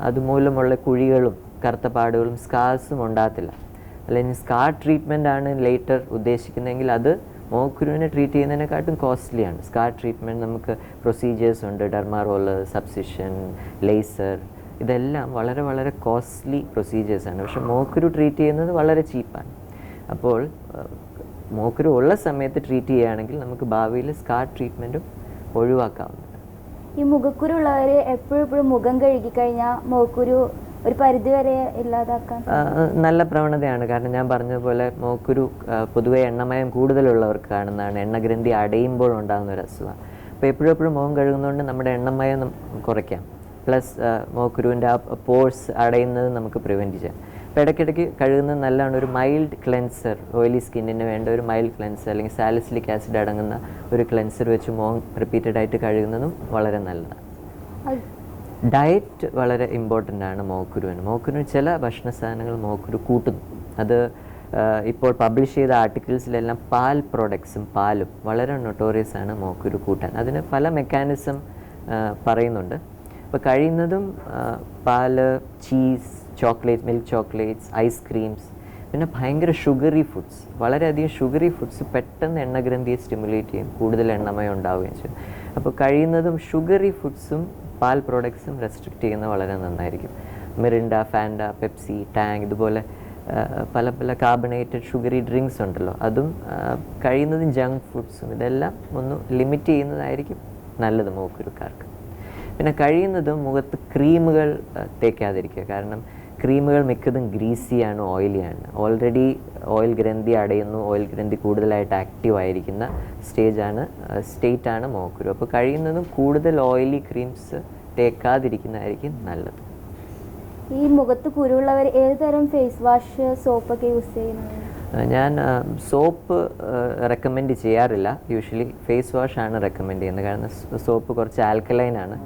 അതുമൂലമുള്ള കുഴികളും കറുത്ത പാടുകളും സ്കാർസും ഉണ്ടാകത്തില്ല. അല്ലെങ്കിൽ സ്കാർ ട്രീറ്റ്മെൻ്റ് ആണ് ലേറ്റർ ഉദ്ദേശിക്കുന്നതെങ്കിൽ അത് മോക്കുരുവിനെ ട്രീറ്റ് ചെയ്യുന്നതിനെക്കാട്ടും കോസ്റ്റ്ലിയാണ്. സ്കാർ ട്രീറ്റ്മെൻറ്റ് നമുക്ക് പ്രൊസീജിയേഴ്സ് ഉണ്ട്, ഡെർമാ റോളർ, സബ്സിഷൻ, ലേസർ, ഇതെല്ലാം വളരെ വളരെ കോസ്റ്റ്ലി പ്രൊസീജിയേഴ്സാണ്. പക്ഷേ മോക്കുരു ട്രീറ്റ് ചെയ്യുന്നത് വളരെ ചീപ്പാണ്. അപ്പോൾ മോക്കുരു ഉള്ള സമയത്ത് ട്രീറ്റ് ചെയ്യുകയാണെങ്കിൽ നമുക്ക് ഭാവിയിൽ സ്കാർ ട്രീറ്റ്മെൻറ്റും ഒഴിവാക്കാവുന്നതാണ്. ഈ മുഖക്കുരു ഉള്ളവർ എപ്പോഴും മുഖം കഴുകി കഴിഞ്ഞാൽ മോക്കുരു ഒരു പരിധിവരെ ഇല്ലാതാക്കാൻ നല്ല പ്രവണതയാണ്. കാരണം ഞാൻ പറഞ്ഞതുപോലെ മോക്കുരു പൊതുവെ എണ്ണമയം കൂടുതലുള്ളവർക്ക് കാണുന്നതാണ്. എണ്ണഗ്രന്ഥി അടയുമ്പോൾ ഉണ്ടാകുന്ന ഒരു അസുഖമാണ്. അപ്പോൾ എപ്പോഴും മുഖം കഴുകുന്നതുകൊണ്ട് നമ്മുടെ എണ്ണമയം കുറയ്ക്കാം. പ്ലസ് മോക്കുരുവിൻ്റെ ആ പോഴ്സ് അടയുന്നത് നമുക്ക് പ്രിവെൻറ്റ് ചെയ്യാം. അപ്പോൾ ഇടയ്ക്കിടയ്ക്ക് കഴുകുന്നത് നല്ലതാണ്. ഒരു മൈൽഡ് ക്ലെൻസർ, ഓയിലി സ്കിന്നിന് വേണ്ട ഒരു മൈൽഡ് ക്ലെൻസർ അല്ലെങ്കിൽ സാലിസിലിക് ആസിഡ് അടങ്ങുന്ന ഒരു ക്ലെൻസർ വെച്ച് മുഖം റിപ്പീറ്റഡായിട്ട് കഴുകുന്നതും വളരെ നല്ലതാണ്. ഡയറ്റ് വളരെ ഇമ്പോർട്ടൻ്റ് ആണ് മോക്കുരുവിന്. മോക്കുരുവിന് ചില ഭക്ഷണ സാധനങ്ങൾ മോക്കുരു കൂട്ടുന്നു. അത് ഇപ്പോൾ പബ്ലിഷ് ചെയ്ത ആർട്ടിക്കിൾസിലെല്ലാം പാൽ പ്രോഡക്ട്സും പാലും വളരെ നൊട്ടോറിയസ് ആണ് മോക്കുരു കൂട്ടാൻ. അതിന് പല മെക്കാനിസം പറയുന്നുണ്ട്. അപ്പോൾ കഴിയുന്നതും പാല്, cheese, chocolate, milk chocolates, ice creams, പിന്നെ ഭയങ്കര ഷുഗറി ഫുഡ്സ്, വളരെയധികം ഷുഗറി ഫുഡ്സ് പെട്ടെന്ന് എണ്ണഗ്രന്ഥിയെ സ്റ്റിമുലേറ്റ് ചെയ്യും, കൂടുതൽ എണ്ണമയം ഉണ്ടാവുകയും ചെയ്യും. അപ്പോൾ കഴിയുന്നതും ഷുഗറി ഫുഡ്സും പാൽ പ്രോഡക്ട്സും റെസ്ട്രിക്റ്റ് ചെയ്യുന്നത് വളരെ നന്നായിരിക്കും. മിറിൻഡ, ഫാൻഡ, പെപ്സി, ടാങ്, ഇതുപോലെ പല പല കാർബണേറ്റഡ് ഷുഗറി ഡ്രിങ്ക്സ് ഉണ്ടല്ലോ, അതും കഴിയുന്നതും ജങ്ക് ഫുഡ്സും ഇതെല്ലാം ഒന്ന് ലിമിറ്റ് ചെയ്യുന്നതായിരിക്കും നല്ലത് മോക്കുരുക്കാർക്ക്. പിന്നെ കഴിയുന്നതും മുഖത്ത് ക്രീമുകൾ തേക്കാതിരിക്കുക. കാരണം ക്രീമുകൾ മിക്കതും ഗ്രീസിയാണ്, ഓയിലിയാണ്. ഓൾറെഡി ഓയിൽ ഗ്രന്ഥി അടയുന്നു, ഓയിൽ ഗ്രന്ഥി കൂടുതലായിട്ട് ആക്റ്റീവ് ആയിരിക്കുന്ന സ്റ്റേറ്റാണ് മോക്കുരു. അപ്പോൾ കഴിയുന്നതും കൂടുതൽ ഓയിലി ക്രീംസ് തേക്കാതിരിക്കുന്നതായിരിക്കും നല്ലത്. ഈ മുഖത്ത് കുരുവുള്ളവർ ഏത് തരം ഫേസ് വാഷ്, സോപ്പൊക്കെ യൂസ് ചെയ്യുന്നത്? ഞാൻ സോപ്പ് റെക്കമെൻഡ് ചെയ്യാറില്ല. യൂഷ്വലി ഫേസ് വാഷാണ് റെക്കമെൻഡ് ചെയ്യുന്നത്. കാരണം സോപ്പ് കുറച്ച് ആൽക്കലൈനാണ്,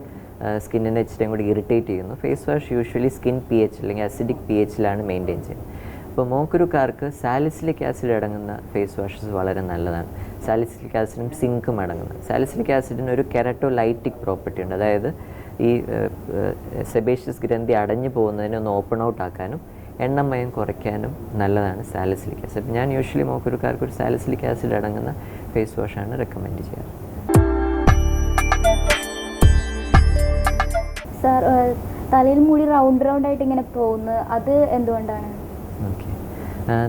സ്കിന്നിനെ ഇച്ചിരിയും കൂടി ഇറിറ്റേറ്റ് ചെയ്യുന്നു. Face wash usually skin pH അല്ലെങ്കിൽ അസിഡിക് pHലാണ് മെയിൻറ്റെയിൻ ചെയ്യുന്നത്. അപ്പോൾ മോക്കുരുക്കാർക്ക് സാലിസിലിക് ആസിഡ് അടങ്ങുന്ന ഫേസ് വാഷസ് വളരെ നല്ലതാണ്. സാലിസിലിക് ആസിഡും സിങ്കും അടങ്ങുന്നത്. സാലിസിലിക് ആസിഡിന് ഒരു കെരട്ടോലൈറ്റിക് പ്രോപ്പർട്ടി ഉണ്ട്. അതായത് ഈ സെബേഷ്യസ് ഗ്രന്ഥി അടഞ്ഞു പോകുന്നതിനെ ഒന്ന് ഓപ്പൺ ഔട്ട് ആക്കാനും എണ്ണമയം കുറയ്ക്കാനും നല്ലതാണ് സാലിസിലിക് ആസിഡ്. ഞാൻ യൂഷ്വലി മോക്കുരുക്കാർക്ക് ഒരു സാലിസിലിക് ആസിഡ് അടങ്ങുന്ന ഫേസ് വാഷാണ് റെക്കമെൻഡ് ചെയ്യാറ്. സാർ, തലയിൽ മുടി റൗണ്ട് ആയിട്ട് ഇങ്ങനെ പോകുന്നത് അത് എന്തുകൊണ്ടാണ്? ഓക്കെ,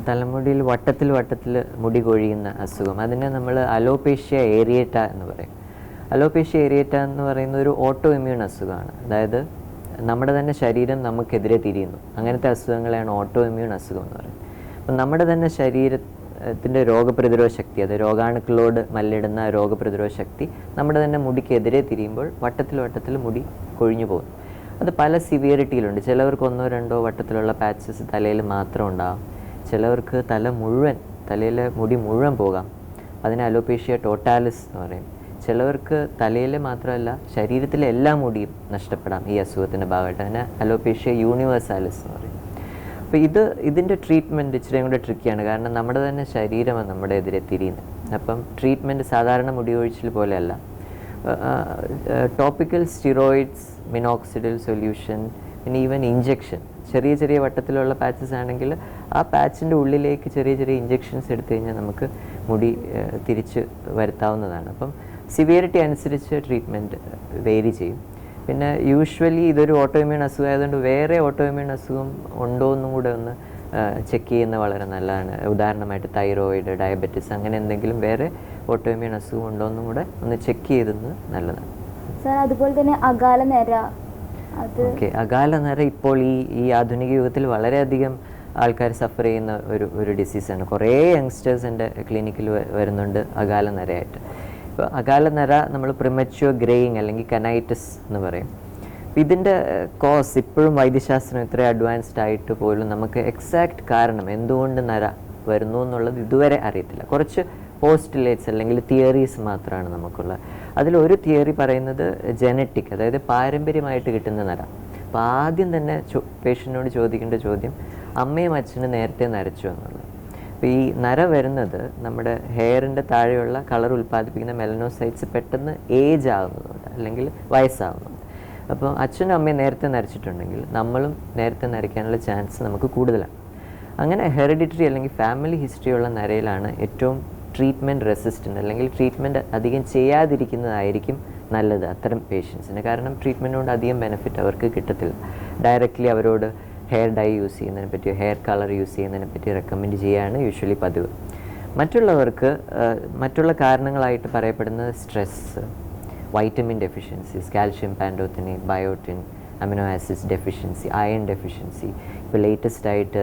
തലമുടിയിൽ വട്ടത്തിൽ മുടി കൊഴിയുന്ന അസുഖം, അതിനെ നമ്മൾ അലോപേഷ്യ ഏരിയേറ്റ എന്ന് പറയും. അലോപേഷ്യ ഏരിയേറ്റ എന്ന് പറയുന്ന ഒരു ഓട്ടോ ഇമ്മ്യൂൺ അസുഖമാണ്. അതായത് നമ്മുടെ തന്നെ ശരീരം നമുക്കെതിരെ തിരിയുന്നു. അങ്ങനത്തെ അസുഖങ്ങളെയാണ് ഓട്ടോ ഇമ്മ്യൂൺ അസുഖം എന്ന് പറയുന്നത്. അപ്പം നമ്മുടെ തന്നെ ശരീരത്തിൻ്റെ രോഗപ്രതിരോധ ശക്തി, അത് രോഗാണുക്കളോട് മല്ലിടുന്ന രോഗപ്രതിരോധ ശക്തി നമ്മുടെ തന്നെ മുടിക്കെതിരെ തിരിയുമ്പോൾ വട്ടത്തിൽ മുടി കൊഴിഞ്ഞു പോകുന്നു. അത് പല സിവിയറിറ്റിയിലുണ്ട്. ചിലവർക്ക് 1-2 വട്ടത്തിലുള്ള പാച്ചസ് തലയിൽ മാത്രം ഉണ്ടാകും. ചിലവർക്ക് തലയിലെ മുടി മുഴുവൻ പോകാം. അതിനെ അലോപേഷ്യ ടോട്ടാലിസ് എന്ന് പറയും. ചിലവർക്ക് തലയിൽ മാത്രമല്ല ശരീരത്തിലെ എല്ലാ മുടിയും നഷ്ടപ്പെടാം ഈ അസുഖത്തിൻ്റെ ഭാഗമായിട്ട്. അതിനെ അലോപേഷ്യ യൂണിവേഴ്സാലിസ് എന്ന് പറയും. അപ്പോൾ ഇതിൻ്റെ ട്രീറ്റ്മെൻറ്റ് ഇച്ചിരിയും കൂടെ ട്രിക്കിയാണ്. കാരണം നമ്മുടെ തന്നെ ശരീരമാണ് നമ്മുടെ എതിരെ തിരിയുന്നത്. അപ്പം ട്രീറ്റ്മെൻറ്റ് സാധാരണ മുടി ഒഴിച്ചിൽ പോലെയല്ല. ടോപ്പിക്കൽ സ്റ്റിറോയിഡ്സ്, മിനോക്സിഡിൽ സൊല്യൂഷൻ, പിന്നെ ഈവൻ ഇഞ്ചെക്ഷൻ, ചെറിയ വട്ടത്തിലുള്ള പാച്ചസ് ആണെങ്കിൽ ആ പാച്ചിൻ്റെ ഉള്ളിലേക്ക് ചെറിയ ഇഞ്ചെക്ഷൻസ് എടുത്തു കഴിഞ്ഞാൽ നമുക്ക് മുടി തിരിച്ച് വരുത്താവുന്നതാണ്. അപ്പം സിവിയറിറ്റി അനുസരിച്ച് ട്രീറ്റ്മെൻറ്റ് വേരി ചെയ്യും. പിന്നെ യൂഷ്വലി ഇതൊരു ഓട്ടോ ഇമ്മ്യൂൺ അസുഖം ആയതുകൊണ്ട് വേറെ ഓട്ടോ ഇമ്മ്യൂൺ അസുഖം ഉണ്ടോ എന്നും കൂടെ ഒന്ന് ചെക്ക് ചെയ്യുന്നത് വളരെ നല്ലതാണ്. ഉദാഹരണമായിട്ട് തൈറോയിഡ്, ഡയബറ്റിസ്, അങ്ങനെ എന്തെങ്കിലും വേറെ ഓട്ടോ ഇമ്മ്യൂൺ അസുഖം ഉണ്ടോ എന്നും കൂടെ ഒന്ന് ചെക്ക് ചെയ്തത് നല്ലതാണ്. സാർ, അതുപോലെ തന്നെ അകാല നര. ഓക്കെ, അകാല നര ഇപ്പോൾ ഈ ആധുനിക യുഗത്തിൽ വളരെയധികം ആൾക്കാർ സഫർ ചെയ്യുന്ന ഒരു ഡിസീസാണ്. കുറേ യങ്സ്റ്റേഴ്സ് എൻ്റെ ക്ലിനിക്കിൽ വരുന്നുണ്ട് അകാല നരയായിട്ട്. ഇപ്പോൾ അകാല നര നമ്മൾ പ്രിമച്യൂർ ഗ്രേയിങ് അല്ലെങ്കിൽ കനൈറ്റിസ് എന്ന് പറയും. ഇതിൻ്റെ കോസ് ഇപ്പോഴും വൈദ്യശാസ്ത്രം ഇത്ര അഡ്വാൻസ്ഡ് ആയിട്ട് പോലും നമുക്ക് എക്സാക്റ്റ് കാരണം എന്തുകൊണ്ട് നര വരുന്നു എന്നുള്ളത് ഇതുവരെ അറിയത്തില്ല. കുറച്ച് പോസ്റ്റുലേറ്റ്സ് അല്ലെങ്കിൽ തിയറീസ് മാത്രമാണ് നമുക്കുള്ളത്. അതിലൊരു തിയറി പറയുന്നത് ജനറ്റിക്, അതായത് പാരമ്പര്യമായിട്ട് കിട്ടുന്ന നര. അപ്പോൾ ആദ്യം തന്നെ പേഷ്യൻറ്റിനോട് ചോദിക്കേണ്ട ചോദ്യം അമ്മയും അച്ഛനും നേരത്തെ നരച്ചു എന്നുള്ളത്. അപ്പോൾ ഈ നര വരുന്നത് നമ്മുടെ ഹെയറിൻ്റെ താഴെയുള്ള കളർ ഉൽപ്പാദിപ്പിക്കുന്ന മെലനോസൈറ്റ്സ് പെട്ടെന്ന് ഏജ് ആകുന്നതുകൊണ്ട് അല്ലെങ്കിൽ വയസ്സാകുന്നുണ്ട്. അപ്പോൾ അച്ഛനും അമ്മയും നേരത്തെ നരച്ചിട്ടുണ്ടെങ്കിൽ നമ്മളും നേരത്തെ നരയ്ക്കാനുള്ള ചാൻസ് നമുക്ക് കൂടുതലാണ്. അങ്ങനെ ഹെറിഡിറ്ററി അല്ലെങ്കിൽ ഫാമിലി ഹിസ്റ്ററി ഉള്ള നരയിലാണ് ഏറ്റവും ട്രീറ്റ്മെൻറ്റ് റെസിസ്റ്റൻ്റ് അല്ലെങ്കിൽ ട്രീറ്റ്മെൻറ്റ് അധികം ചെയ്യാതിരിക്കുന്നതായിരിക്കും നല്ലത് അത്തരം പേഷ്യൻസിന്. കാരണം ട്രീറ്റ്മെൻറ്റ് കൊണ്ട് അധികം ബെനിഫിറ്റ് അവർക്ക് കിട്ടത്തില്ല. ഡയറക്റ്റ്ലി അവരോട് ഹെയർ ഡൈ യൂസ് ചെയ്യുന്നതിനെ പറ്റിയോ ഹെയർ കളർ യൂസ് ചെയ്യുന്നതിനെ പറ്റി റെക്കമെൻഡ് ചെയ്യുകയാണ് യൂഷ്വലി പതിവ്. മറ്റുള്ളവർക്ക് മറ്റുള്ള കാരണങ്ങളായിട്ട് പറയപ്പെടുന്നത് stress, vitamin deficiencies, calcium pantothenic, biotin, amino acids deficiency, iron deficiency. ഇപ്പോൾ ലേറ്റസ്റ്റ് ആയിട്ട്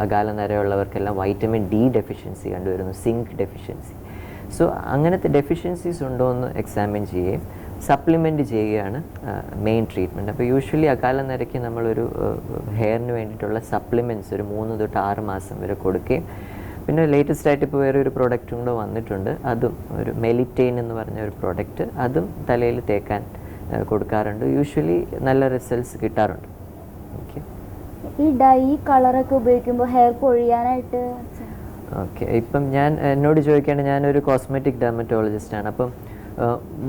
അകാല നരയുള്ളവർക്കെല്ലാം വൈറ്റമിൻ ഡി ഡെഫിഷ്യൻസി കണ്ടുവരുന്നു, സിങ്ക് ഡെഫിഷ്യൻസി. സോ അങ്ങനത്തെ ഡെഫിഷ്യൻസീസ് ഉണ്ടോ എന്ന് എക്സാമിൻ ചെയ്യുകയും സപ്ലിമെൻറ്റ് ചെയ്യുകയാണ് മെയിൻ ട്രീറ്റ്മെൻറ്റ്. അപ്പോൾ യൂഷ്വലി അകാല നരയ്ക്ക് നമ്മളൊരു ഹെയറിന് വേണ്ടിയിട്ടുള്ള സപ്ലിമെൻറ്റ്സ് ഒരു 3 തൊട്ട് 6 മാസം വരെ കൊടുക്കുകയും പിന്നെ ലേറ്റസ്റ്റ് ആയിട്ട് ഇപ്പോൾ വേറെ ഒരു പ്രോഡക്റ്റും കൂടെ വന്നിട്ടുണ്ട്, അതും ഒരു മെലിറ്റെയിൻ എന്ന് പറഞ്ഞ ഒരു പ്രോഡക്റ്റ്, അതും തലയിൽ തേക്കാൻ കൊടുക്കാറുണ്ട്. യൂഷ്വലി നല്ല റിസൾട്ട്സ് കിട്ടാറുണ്ട്. ഓക്കെ, ഈ ഡൈ കളറൊക്കെ ഉപയോഗിക്കുമ്പോൾ ഹെയർ പൊഴിയാനായിട്ട് ഓക്കെ, ഇപ്പം എന്നോട് ചോദിക്കുകയാണെങ്കിൽ ഞാനൊരു കോസ്മെറ്റിക് ഡെർമറ്റോളജിസ്റ്റാണ്. അപ്പം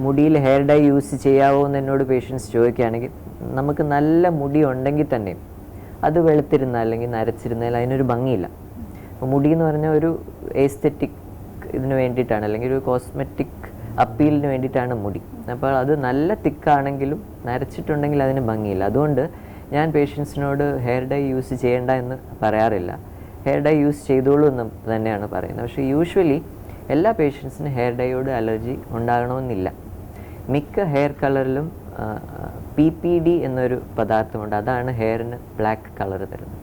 മുടിയിൽ ഹെയർ ഡൈ യൂസ് ചെയ്യാവോ എന്ന് എന്നോട് പേഷ്യൻസ് ചോദിക്കുകയാണെങ്കിൽ നമുക്ക് നല്ല മുടി ഉണ്ടെങ്കിൽ തന്നെ അത് വെളുത്തിരുന്നാൽ അല്ലെങ്കിൽ നരച്ചിരുന്നാൽ അതിനൊരു ഭംഗിയില്ല. അപ്പോൾ മുടി എന്ന് പറഞ്ഞാൽ ഒരു എസ്തെറ്റിക് ഇതിന് വേണ്ടിയിട്ടാണ് അല്ലെങ്കിൽ ഒരു കോസ്മെറ്റിക് അപ്പീലിന് വേണ്ടിയിട്ടാണ് മുടി. അപ്പോൾ അത് നല്ല തിക്കാണെങ്കിലും നരച്ചിട്ടുണ്ടെങ്കിൽ അതിന് ഭംഗിയില്ല. അതുകൊണ്ട് ഞാൻ പേഷ്യൻസിനോട് ഹെയർ ഡൈ യൂസ് ചെയ്യേണ്ട എന്ന് പറയാറില്ല. ഹെയർ ഡൈ യൂസ് ചെയ്തോളൂ എന്ന് തന്നെയാണ് പറയുന്നത്. പക്ഷേ യൂഷ്വലി എല്ലാ പേഷ്യൻസിനും ഹെയർ ഡൈയോട് അലർജി ഉണ്ടാകണമെന്നില്ല. മിക്ക ഹെയർ കളറിലും PPD എന്നൊരു പദാർത്ഥമുണ്ട്, അതാണ് ഹെയറിന് ബ്ലാക്ക് കളർ തരുന്നത്.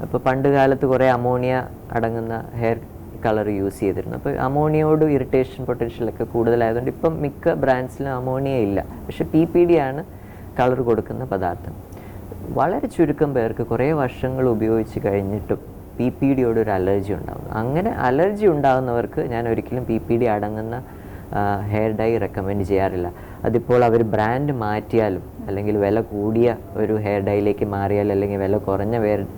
അപ്പോൾ പണ്ട് കാലത്ത് കുറേ അമോണിയ അടങ്ങുന്ന ഹെയർ കളർ യൂസ് ചെയ്തിരുന്നു. അപ്പോൾ അമോണിയയോട് ഇറിറ്റേഷൻ പൊട്ടൻഷ്യലൊക്കെ കൂടുതലായതുകൊണ്ട് ഇപ്പം മിക്ക ബ്രാൻഡ്സിലും അമോണിയ ഇല്ല. പക്ഷേ PPD ആണ് കളർ കൊടുക്കുന്ന പദാർത്ഥം. വളരെ ചുരുക്കം പേർക്ക് കുറേ വർഷങ്ങൾ ഉപയോഗിച്ച് കഴിഞ്ഞിട്ടും PPDയോട് ഒരു അലർജി ഉണ്ടാകുന്നു. അങ്ങനെ അലർജി ഉണ്ടാകുന്നവർക്ക് ഞാൻ ഒരിക്കലും PPD അടങ്ങുന്ന ഹെയർ ഡൈ റെക്കമെൻഡ് ചെയ്യാറില്ല. അതിപ്പോൾ അവർ ബ്രാൻഡ് മാറ്റിയാലും അല്ലെങ്കിൽ വില കൂടിയ ഒരു ഹെയർ ഡൈയിലേക്ക് മാറിയാലും അല്ലെങ്കിൽ വില കുറഞ്ഞ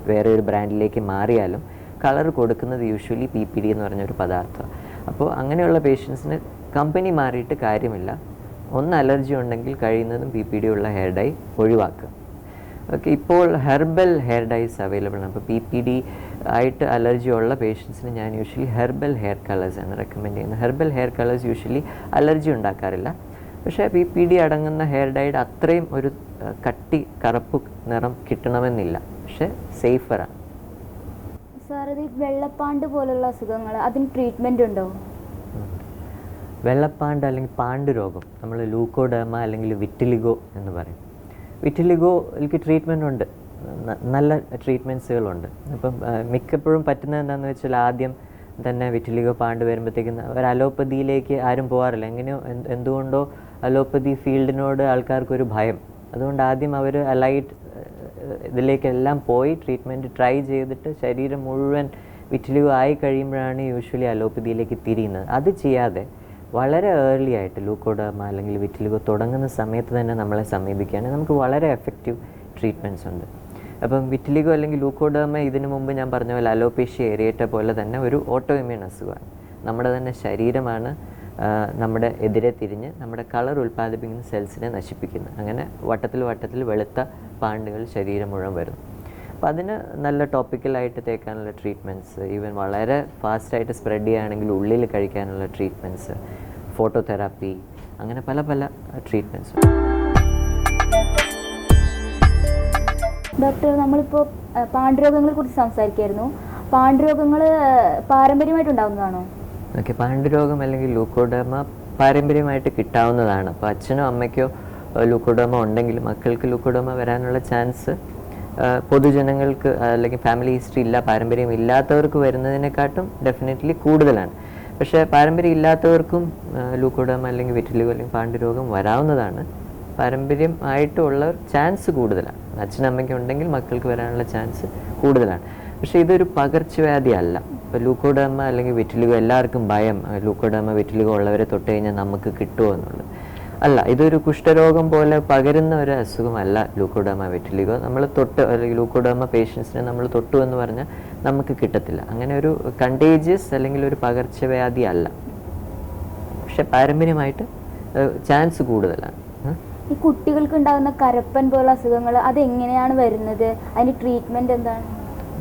വേറെ ഒരു ബ്രാൻഡിലേക്ക് മാറിയാലും കളർ കൊടുക്കുന്നത് യൂഷ്വലി PPD എന്ന് പറഞ്ഞൊരു പദാർത്ഥമാണ്. അപ്പോൾ അങ്ങനെയുള്ള പേഷ്യൻസിന് കമ്പനി മാറിയിട്ട് കാര്യമില്ല. ഒന്ന് അലർജി ഉണ്ടെങ്കിൽ കഴിയുന്നതും PPD ഉള്ള ഹെയർ ഡൈ ഒഴിവാക്കുക. ഓക്കെ, ഇപ്പോൾ ഹെർബൽ ഹെയർ ഡൈസ് അവൈലബിൾ ആണ്. അപ്പോൾ PPD ആയിട്ട് അലർജി ഉള്ള പേഷ്യൻസിന് ഞാൻ യൂഷ്വലി ഹെർബൽ ഹെയർ കളേഴ്സാണ് റെക്കമെൻഡ് ചെയ്യുന്നത്. Herbal hair colours usually allergy ഉണ്ടാക്കാറില്ല. പക്ഷേ PPD അടങ്ങുന്ന ഹെയർ ഡൈയുടെ അത്രയും ഒരു കട്ടി കറുപ്പ് നിറം കിട്ടണമെന്നില്ല, പക്ഷേ സേഫറാണ്. സാർ, ഇത് വെള്ളപ്പാണ്ട് പോലുള്ള അസുഖങ്ങൾ അതിന് ട്രീറ്റ്മെൻ്റ് ഉണ്ടോ? വെള്ളപ്പാണ്ട് അല്ലെങ്കിൽ പാണ്ട് രോഗം നമ്മൾ ലൂക്കോഡെർമ അല്ലെങ്കിൽ വിറ്റിലിഗോ എന്ന് പറയും. വിറ്റിലിഗോയ്ക്ക് ട്രീറ്റ്മെൻ്റ് ഉണ്ട്, നല്ല ട്രീറ്റ്മെൻറ്റ്സുകളുണ്ട്. അപ്പം മിക്കപ്പോഴും പറ്റുന്നത് എന്താണെന്ന് വെച്ചാൽ ആദ്യം തന്നെ വിറ്റിലിഗോ പാണ്ട് വരുമ്പോഴത്തേക്കും ഒരു അലോപ്പതിയിലേക്ക് ആരും പോകാറില്ല. എങ്ങനെയോ എന്തുകൊണ്ടോ അലോപ്പതി ഫീൽഡിനോട് ആൾക്കാർക്കൊരു ഭയം. അതുകൊണ്ട് ആദ്യം അവർ അലൈഡ് ഇതിലേക്കെല്ലാം പോയി ട്രീറ്റ്മെൻറ്റ് ട്രൈ ചെയ്തിട്ട് ശരീരം മുഴുവൻ വിറ്റിലിഗോ ആയി കഴിയുമ്പോഴാണ് യൂഷ്വലി അലോപ്പതിയിലേക്ക് തിരിയുന്നത്. അത് ചെയ്യാതെ വളരെ ഏർലി ആയിട്ട് ലൂക്കോഡെർമ അല്ലെങ്കിൽ വിറ്റിലിഗോ തുടങ്ങുന്ന സമയത്ത് തന്നെ നമ്മളെ സമീപിക്കുകയാണെങ്കിൽ നമുക്ക് വളരെ എഫക്റ്റീവ് ട്രീറ്റ്മെൻറ്റ്സ് ഉണ്ട്. അപ്പം വിറ്റിലിഗോ അല്ലെങ്കിൽ ലൂക്കോഡെർമ ഇതിനു മുമ്പ് ഞാൻ പറഞ്ഞ പോലെ അലോപേഷ്യ ഏരിയേറ്റ പോലെ തന്നെ ഒരു ഓട്ടോ ഇമ്മ്യൂൺ അസുഖമാണ്. നമ്മുടെ തന്നെ ശരീരമാണ് നമ്മുടെ എതിരെ തിരിഞ്ഞ് നമ്മുടെ കളർ ഉൽപ്പാദിപ്പിക്കുന്ന സെൽസിനെ നശിപ്പിക്കുന്നത്. അങ്ങനെ വട്ടത്തിൽ വെളുത്ത പാണ്ടുകൾ ശരീരം മുഴുവൻ വരുന്നു. അപ്പോൾ അതിന് നല്ല ടോപ്പിക്കലായിട്ട് തേക്കാനുള്ള ട്രീറ്റ്മെൻറ്റ്സ്, ഈവൻ വളരെ ഫാസ്റ്റായിട്ട് സ്പ്രെഡ് ചെയ്യുകയാണെങ്കിൽ ഉള്ളിൽ കഴിക്കാനുള്ള ട്രീറ്റ്മെൻറ്റ്സ്, ഫോട്ടോതെറാപ്പി, അങ്ങനെ പല ട്രീറ്റ്മെൻറ്റ്സ്. ഡോക്ടർ, നമ്മളിപ്പോൾ പാണ്ഡുരോഗങ്ങളെ കുറിച്ച് സംസാരിക്കായിരുന്നു. പാണ്ഡുരോഗങ്ങൾ പാരമ്പര്യമായിട്ടുണ്ടാകുന്നതാണോ? ഓക്കെ, പാണ്ഡുരോഗം അല്ലെങ്കിൽ ലൂക്കോഡെർമ പാരമ്പര്യമായിട്ട് കിട്ടാവുന്നതാണ്. അപ്പോൾ അച്ഛനോ അമ്മയ്ക്കോ ലൂക്കോഡെർമ ഉണ്ടെങ്കിൽ മക്കൾക്ക് ലൂക്കോഡെർമ വരാനുള്ള ചാൻസ് പൊതുജനങ്ങൾക്ക് അല്ലെങ്കിൽ ഫാമിലി ഹിസ്റ്ററി ഇല്ല, പാരമ്പര്യം ഇല്ലാത്തവർക്ക് വരുന്നതിനെക്കാട്ടും ഡെഫിനറ്റ്ലി കൂടുതലാണ്. പക്ഷേ പാരമ്പര്യം ഇല്ലാത്തവർക്കും ലൂക്കോഡെർമ അല്ലെങ്കിൽ വിറ്റിലിഗോ അല്ലെങ്കിൽ പാണ്ഡുരോഗം വരാവുന്നതാണ്. പാരമ്പര്യം ആയിട്ടുള്ള ചാൻസ് കൂടുതലാണ്. അച്ഛനമ്മയ്ക്ക് ഉണ്ടെങ്കിൽ മക്കൾക്ക് വരാനുള്ള ചാൻസ് കൂടുതലാണ്. പക്ഷേ ഇതൊരു പകർച്ചവ്യാധി അല്ല. ഇപ്പോൾ ലൂക്കോഡെർമ അല്ലെങ്കിൽ വിറ്റിലിഗോ എല്ലാവർക്കും ഭയം, ലൂക്കോഡെർമ വിറ്റിലിഗോ ഉള്ളവരെ തൊട്ട് കഴിഞ്ഞാൽ നമുക്ക് കിട്ടുമോ എന്നുള്ളത്. അല്ല, ഇതൊരു കുഷ്ഠരോഗം പോലെ പകരുന്ന ഒരു അസുഖമല്ല ലൂക്കോഡെർമ വിറ്റിലിഗോ. നമ്മൾ തൊട്ട് അല്ലെങ്കിൽ ലൂക്കോഡെർമ പേഷ്യൻസിനെ നമ്മൾ തൊട്ടു എന്ന് പറഞ്ഞാൽ നമുക്ക് കിട്ടത്തില്ല. അങ്ങനെ ഒരു കണ്ടേജിയസ് അല്ലെങ്കിൽ ഒരു പകർച്ചവ്യാധി അല്ല. പക്ഷെ പാരമ്പര്യമായിട്ട് ചാൻസ് കൂടുതലാണ്. ഈ കുട്ടികൾക്ക് ഉണ്ടാകുന്ന കരപ്പൻ പോലുള്ള അസുഖങ്ങൾ അതെങ്ങനെയാണ് വരുന്നത്, അതിന് ട്രീറ്റ്മെന്റ് എന്താണ്?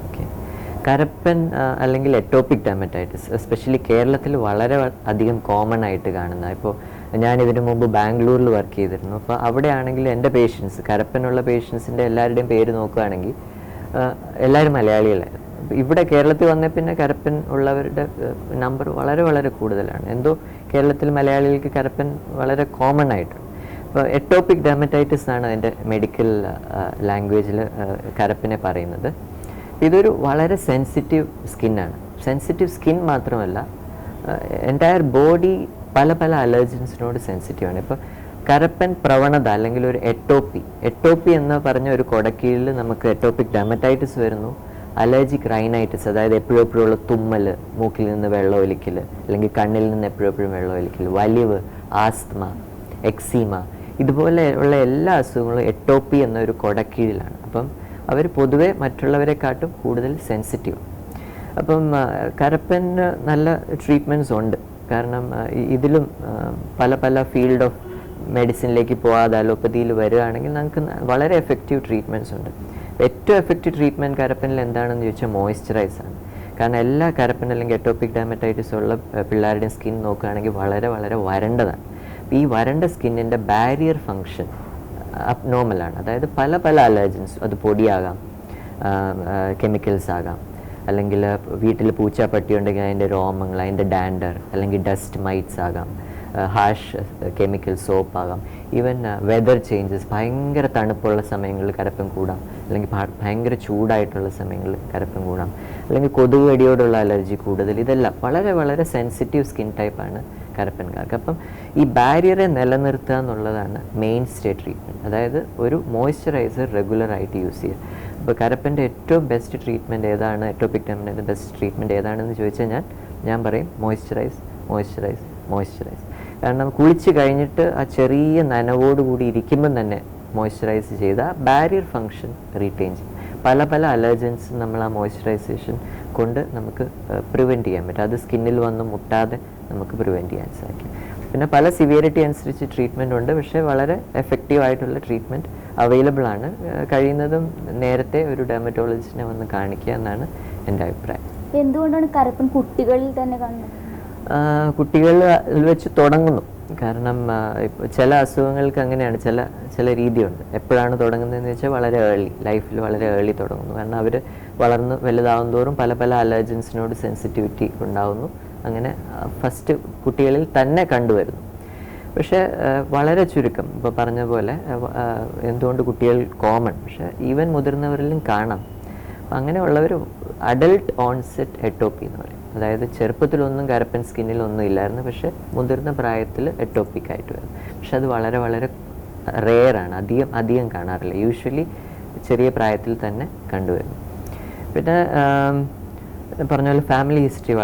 ഓക്കെ, കരപ്പൻ അല്ലെങ്കിൽ എറ്റോപിക് ഡെർമറ്റൈറ്റിസ് എസ്പെഷ്യലി കേരളത്തിൽ വളരെ അധികം കോമൺ ആയിട്ട് കാണുന്ന. ഇപ്പോൾ ഞാൻ ഇതിനു മുമ്പ് ബാംഗ്ലൂരിൽ വർക്ക് ചെയ്തിരുന്നു. അപ്പോൾ അവിടെ ആണെങ്കിൽ എൻ്റെ പേഷ്യൻസ്, കരപ്പനുള്ള പേഷ്യൻസിൻ്റെ എല്ലാവരുടെയും പേര് നോക്കുകയാണെങ്കിൽ എല്ലാവരും മലയാളികളായിരുന്നു. ഇവിടെ കേരളത്തിൽ വന്ന പിന്നെ കരപ്പൻ ഉള്ളവരുടെ നമ്പർ വളരെ വളരെ കൂടുതലാണ്. എന്തോ കേരളത്തിൽ മലയാളികൾക്ക് കരപ്പൻ വളരെ കോമൺ ആയിട്ടുണ്ട്. ഇപ്പോൾ എറ്റോപിക് ഡെർമറ്റൈറ്റിസ് ആണ് അതിൻ്റെ മെഡിക്കൽ ലാംഗ്വേജിൽ കരപ്പിനെ പറയുന്നത്. ഇതൊരു വളരെ സെൻസിറ്റീവ് സ്കിന്നാണ്. സെൻസിറ്റീവ് സ്കിൻ മാത്രമല്ല, എൻറ്റയർ ബോഡി പല പല അലർജൻസിനോട് സെൻസിറ്റീവാണ്. ഇപ്പോൾ കരപ്പൻ പ്രവണത അല്ലെങ്കിൽ ഒരു എറ്റോപ്പി എന്ന് പറഞ്ഞ ഒരു കൊടക്കീഴിൽ നമുക്ക് എറ്റോപിക് ഡെർമറ്റൈറ്റിസ് വരുന്നു, അലർജിക് റൈനൈറ്റിസ്, അതായത് എപ്പോഴുള്ള തുമ്മൽ, മൂക്കിൽ നിന്ന് വെള്ളം ഒലിക്കൽ അല്ലെങ്കിൽ കണ്ണിൽ നിന്ന് എപ്പോഴും വെള്ളം ഒലിക്കൽ, വലിവ്, ആസ്ത്മ, എക്സീമ, ഇതുപോലെ ഉള്ള എല്ലാ അസുഖങ്ങളും എറ്റോപ്പി എന്നൊരു കൊടക്കീഴിലാണ്. അപ്പം അവർ പൊതുവെ മറ്റുള്ളവരെക്കാട്ടും കൂടുതൽ സെൻസിറ്റീവ്. അപ്പം കരപ്പന് നല്ല ട്രീറ്റ്മെൻറ്റ്സ് ഉണ്ട്. കാരണം ഇതിലും പല പല ഫീൽഡ് ഓഫ് മെഡിസിനിലേക്ക് പോകാതെ അലോപ്പതിയിൽ വരികയാണെങ്കിൽ നമുക്ക് വളരെ എഫക്റ്റീവ് ട്രീറ്റ്മെൻറ്റ്സ് ഉണ്ട്. ഏറ്റവും എഫക്റ്റീവ് ട്രീറ്റ്മെൻറ്റ് കരപ്പനിൽ എന്താണെന്ന് ചോദിച്ചാൽ മോയ്സ്ചറൈസ് ആണ്. കാരണം എല്ലാ കരപ്പൻ അല്ലെങ്കിൽ എറ്റോപിക് ഡെർമറ്റൈറ്റിസ് ഉള്ള പിള്ളേരുടെയും സ്കിൻ നോക്കുകയാണെങ്കിൽ വളരെ വളരെ വരണ്ടതാണ്. ഈ വരണ്ട സ്കിന്നിൻ്റെ ബാരിയർ ഫങ്ഷൻ അബ്നോർമലാണ്. അതായത് പല പല അലർജൻസ്, അത് പൊടിയാകാം, കെമിക്കൽസ് ആകാം, അല്ലെങ്കിൽ വീട്ടിൽ പൂച്ചാപ്പട്ടി ഉണ്ടെങ്കിൽ അതിൻ്റെ രോമങ്ങൾ, അതിൻ്റെ ഡാൻഡർ, അല്ലെങ്കിൽ ഡസ്റ്റ് മൈറ്റ്സ് ആകാം, ഹാഷ് കെമിക്കൽ സോപ്പ് ആകാം, ഈവൻ വെതർ ചേഞ്ചസ്, ഭയങ്കര തണുപ്പുള്ള സമയങ്ങളിൽ കരപ്പൻ കൂടാം, അല്ലെങ്കിൽ ഭയങ്കര ചൂടായിട്ടുള്ള സമയങ്ങളിൽ കരപ്പൻ കൂടാം, അല്ലെങ്കിൽ കൊതുക് കടിയോടുള്ള അലർജി കൂടുതൽ. ഇതെല്ലാം വളരെ വളരെ സെൻസിറ്റീവ് സ്കിൻ ടൈപ്പാണ് കരപ്പൻകാർക്ക്. അപ്പം ഈ ബാരിയറെ നിലനിർത്തുക എന്നുള്ളതാണ് മെയിൻ സ്റ്റേ ട്രീറ്റ്മെൻറ്റ്. അതായത് ഒരു മോയ്സ്ചറൈസർ റെഗുലറായിട്ട് യൂസ് ചെയ്യുക. അപ്പോൾ കരപ്പൻ്റെ ഏറ്റവും ബെസ്റ്റ് ട്രീറ്റ്മെൻറ്റ് ഏതാണ്, എറ്റോപിക് ഡെർമറ്റൈറ്റിസിൻ്റെ ബെസ്റ്റ് ട്രീറ്റ്മെൻറ്റ് ഏതാണെന്ന് ചോദിച്ചാൽ ഞാൻ പറയും മോയ്സ്ചറൈസ്. കാരണം കുളിച്ച് കഴിഞ്ഞിട്ട് ആ ചെറിയ നനവോടുകൂടി ഇരിക്കുമ്പം തന്നെ മോയ്സ്ചറൈസ് ചെയ്താൽ ബാരിയർ ഫങ്ഷൻ റീറ്റെയിൻ ചെയ്യും. പല പല അലർജൻസ് നമ്മൾ ആ മോയ്സ്ചറൈസേഷൻ കൊണ്ട് നമുക്ക് പ്രിവെൻറ്റ് ചെയ്യാൻ പറ്റും. അത് സ്കിന്നിൽ വന്ന് മുട്ടാതെ നമുക്ക് പ്രിവെൻറ്റ് ചെയ്യാൻ സാധിക്കും. പിന്നെ പല സിവിയറിറ്റി അനുസരിച്ച് ട്രീറ്റ്മെൻറ്റ് ഉണ്ട്, പക്ഷേ വളരെ എഫക്റ്റീവ് ആയിട്ടുള്ള ട്രീറ്റ്മെൻറ്റ് അവൈലബിൾ ആണ്. കഴിയുന്നതും നേരത്തെ ഒരു ഡെർമറ്റോളജിസ്റ്റിനെ വന്ന് കാണിക്കുക എന്നാണ് എൻ്റെ അഭിപ്രായം. എന്തുകൊണ്ടാണ് കരപ്പൻ കുട്ടികളിൽ തന്നെ കാണുന്നത്? കുട്ടികളിൽ വെച്ച് തുടങ്ങുന്നു. കാരണം ഇപ്പോൾ ചില അസുഖങ്ങൾക്ക് അങ്ങനെയാണ്, ചില രീതിയുണ്ട്. എപ്പോഴാണ് തുടങ്ങുന്നതെന്ന് വെച്ചാൽ വളരെ ലൈഫിൽ വളരെ ഏർലി തുടങ്ങുന്നു. കാരണം അവർ വളർന്ന് വലുതാവും തോറും പല പല അലർജൻസിനോട് സെൻസിറ്റിവിറ്റി ഉണ്ടാകുന്നു. അങ്ങനെ ഫസ്റ്റ് കുട്ടികളിൽ തന്നെ കണ്ടുവരുന്നു. പക്ഷേ വളരെ ചുരുക്കം, ഇപ്പോൾ പറഞ്ഞ പോലെ എന്തുകൊണ്ട് കുട്ടികൾ കോമൺ, പക്ഷേ ഈവൻ മുതിർന്നവരിലും കാണാം. അങ്ങനെയുള്ളവർ അഡൽട്ട് ഓൺസെറ്റ് എറ്റോപ്പി എന്ന് പറയും. അതായത് ചെറുപ്പത്തിലൊന്നും കരപ്പൻ സ്കിന്നിലൊന്നും ഇല്ലായിരുന്നു, പക്ഷേ മുതിർന്ന പ്രായത്തിൽ എറ്റോപ്പിക് ആയിട്ട് വരും. പക്ഷെ അത് വളരെ വളരെ റെയറാണ്, അധികം കാണാറില്ല. യൂഷ്വലി ചെറിയ പ്രായത്തിൽ തന്നെ കണ്ടുവരുന്നു. പിന്നെ പറഞ്ഞ പോലെ ഫാമിലി ഹിസ്റ്ററി വളരെ